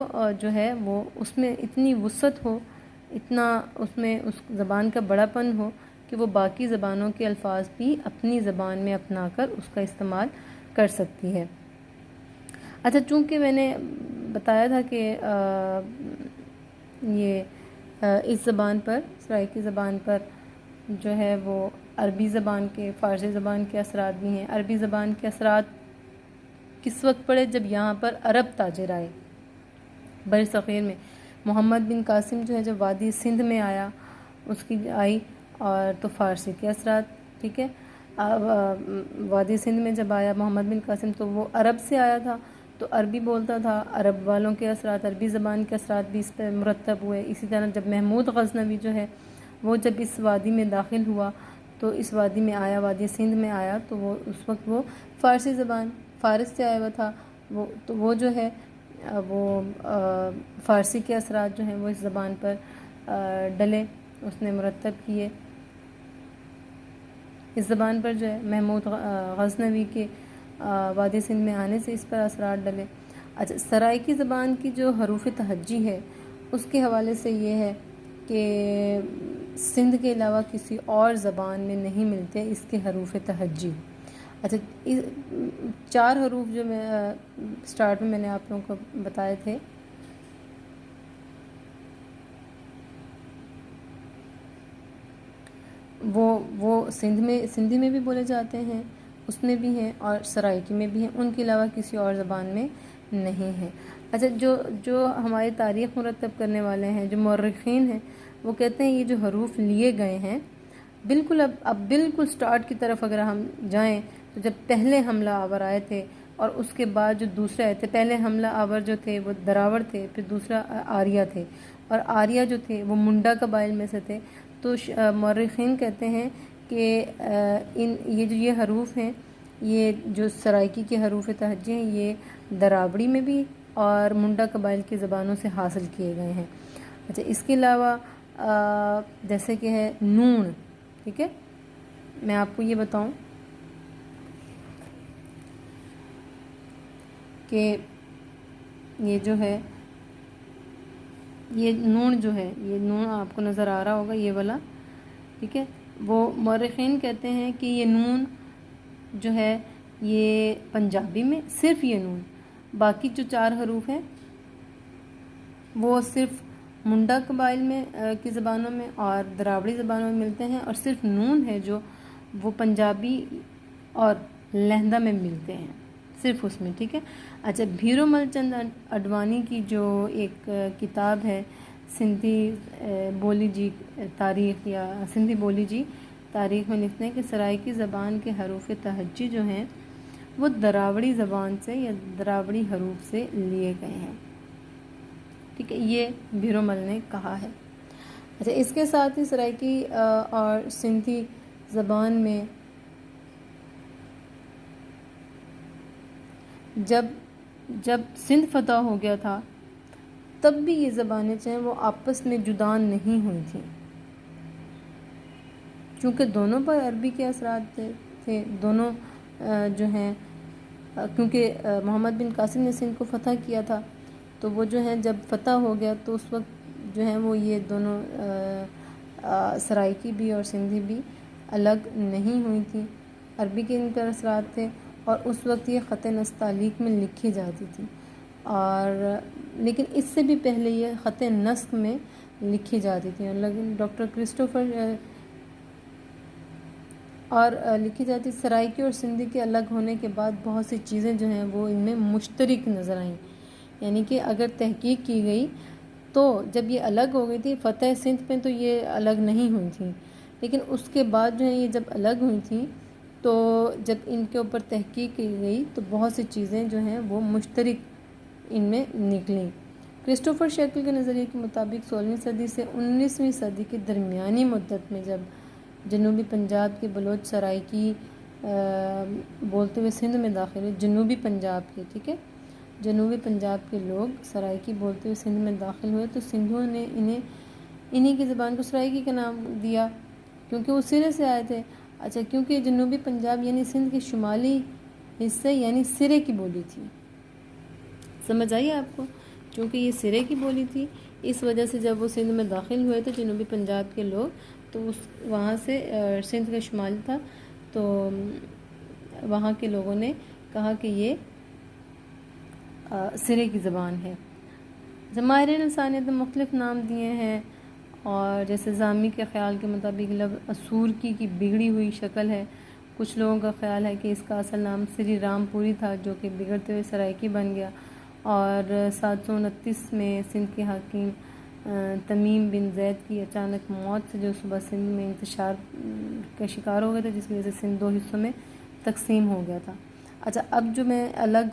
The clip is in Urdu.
جو ہے وہ اس میں اتنی وسعت ہو، اتنا اس میں اس زبان کا بڑا پن ہو کہ وہ باقی زبانوں کے الفاظ بھی اپنی زبان میں اپنا کر اس کا استعمال کر سکتی ہے۔ اچھا، چونکہ میں نے بتایا تھا کہ یہ اس زبان پر، سرائیکی زبان پر جو ہے وہ عربی زبان کے، فارسی زبان کے اثرات بھی ہیں۔ عربی زبان کے اثرات کس وقت پڑے؟ جب یہاں پر عرب تاجر آئے بر صغیر میں۔ محمد بن قاسم جو ہے جب وادی سندھ میں آیا، اس کی آئی، اور تو فارسی کے اثرات، ٹھیک ہے۔ وادی سندھ میں جب آیا محمد بن قاسم تو وہ عرب سے آیا تھا، تو عربی بولتا تھا، عرب والوں کے اثرات، عربی زبان کے اثرات بھی اس پہ مرتب ہوئے۔ اسی طرح جب محمود غزنوی جو ہے وہ جب اس وادی میں داخل ہوا تو اس وادی میں آیا، وادی سندھ میں آیا، تو وہ اس وقت وہ فارسی زبان، فارس سے آیا ہوا تھا وہ، تو وہ جو ہے وہ فارسی کے اثرات جو ہیں وہ اس زبان پر ڈلے، اس نے مرتب کیے۔ اس زبان پر جو ہے محمود غزنوی کے وادی سندھ میں آنے سے اس پر اثرات ڈلے۔ اچھا، سرائیکی زبان کی جو حروف تہجی ہے اس کے حوالے سے یہ ہے کہ سندھ کے علاوہ کسی اور زبان میں نہیں ملتے اس کے حروف تہجی۔ اچھا، 4 حروف جو میں سٹارٹ میں نے آپ لوگوں کو بتائے تھے، وہ سندھی میں بھی بولے جاتے ہیں، اس میں بھی ہیں، اور سرائیکی میں بھی ہیں، ان کے علاوہ کسی اور زبان میں نہیں ہیں۔ اچھا، جو ہماری تاریخ مرتب کرنے والے ہیں، جو مورخین ہیں، وہ کہتے ہیں یہ جو حروف لیے گئے ہیں بالکل اب بالکل سٹارٹ کی طرف اگر ہم جائیں تو جب پہلے حملہ آور آئے تھے اور اس کے بعد جو دوسرے آئے تھے، پہلے حملہ آور جو تھے وہ دراوڑ تھے، پھر دوسرا آریہ تھے، اور آریہ جو تھے وہ منڈا قبائل میں سے تھے۔ تو مورخین کہتے ہیں کہ یہ حروف ہیں، یہ جو سرائیکی کے حروف تہجی ہیں، یہ دراوڑی میں بھی اور منڈا قبائل کی زبانوں سے حاصل کیے گئے ہیں۔ اچھا، اس کے علاوہ جیسے کہ ہے نون، ٹھیک ہے، میں آپ کو یہ بتاؤں کہ یہ جو ہے یہ نون جو ہے، یہ نون آپ کو نظر آ رہا ہوگا، یہ والا، ٹھیک ہے، وہ مورخین کہتے ہیں کہ یہ نون جو ہے یہ پنجابی میں صرف یہ نون، باقی جو 4 حروف ہیں وہ صرف منڈا قبائل میں کی زبانوں میں اور دراوڑی زبانوں میں ملتے ہیں، اور صرف نون ہے جو وہ پنجابی اور لہندہ میں ملتے ہیں، صرف اس میں، ٹھیک ہے۔ اچھا، بھیرو مل چند اڈوانی کی جو ایک کتاب ہے سندھی بولی جی تاریخ، یا سندھی بولی جی تاریخ، میں لکھتے ہیں کہ سرائیکی زبان کے حروف تہجی جو ہیں وہ دراوڑی زبان سے یا دراوڑی حروف سے لیے گئے ہیں، ٹھیک ہے، یہ بھیرو مل نے کہا ہے۔ اچھا، اس کے ساتھ ہی سرائیکی اور سندھی زبان میں جب سندھ فتح ہو گیا تھا تب بھی یہ زبانیں چاہیں وہ آپس میں جدا نہیں ہوئی تھیں، چونکہ دونوں پر عربی کے اثرات تھے، دونوں جو ہیں، کیونکہ محمد بن قاسم نے سندھ کو فتح کیا تھا، تو وہ جو ہیں جب فتح ہو گیا تو اس وقت جو ہیں وہ یہ دونوں سرائیکی بھی اور سندھی بھی الگ نہیں ہوئی تھیں، عربی کے ان پر اثرات تھے، اور اس وقت یہ خط نستعلیق میں لکھی جاتی تھی، اور لیکن اس سے بھی پہلے یہ خط نسق میں لکھی جاتی تھی، لیکن ڈاکٹر کرسٹوفر اور لکھی جاتی۔ سرائیکی اور سندھی کے الگ ہونے کے بعد بہت سی چیزیں جو ہیں وہ ان میں مشترک نظر آئیں، یعنی کہ اگر تحقیق کی گئی تو جب یہ الگ ہو گئی تھی فتح سندھ میں تو یہ الگ نہیں ہوئی تھیں، لیکن اس کے بعد جو ہے یہ جب الگ ہوئی تھیں تو جب ان کے اوپر تحقیق کی گئی تو بہت سی چیزیں جو ہیں وہ مشترک ان میں نکلیں۔ کرسٹوفر شیکل کے نظریے کے مطابق 16ویں صدی سے 19ویں صدی کے درمیانی مدت میں جب جنوبی پنجاب کے بلوچ سرائیکی بولتے ہوئے سندھ میں داخل ہوئے، جنوبی پنجاب کے، ٹھیک ہے، جنوبی پنجاب کے لوگ سرائیکی بولتے ہوئے سندھ میں داخل ہوئے تو سندھوں نے انہی کی زبان کو سرائیکی کا نام دیا کیونکہ وہ سرے سے آئے تھے۔ اچھا، کیونکہ جنوبی پنجاب یعنی سندھ کے شمالی حصے یعنی سرے کی بولی تھی، سمجھ آئیے آپ کو، چونکہ یہ سرے کی بولی تھی، اس وجہ سے جب وہ سندھ میں داخل ہوئے تھے جنوبی پنجاب کے لوگ، تو وہاں سے سندھ کا شمال تھا، تو وہاں کے لوگوں نے کہا کہ یہ سرے کی زبان ہے۔ ماہرین لسانیت نے مختلف نام دیے ہیں، اور جیسے زامی کے خیال کے مطابق لفظ اسورکی کی بگڑی ہوئی شکل ہے۔ کچھ لوگوں کا خیال ہے کہ اس کا اصل نام سری رام پوری تھا، جو کہ بگڑتے ہوئے سرائکی بن گیا، اور 729 میں سندھ کے حاکم تمیم بن زید کی اچانک موت سے جو صبح سندھ میں انتشار کا شکار ہو گئے تھے، جس کی وجہ سے سندھ 2 حصوں میں تقسیم ہو گیا تھا۔ اچھا، اب جو میں الگ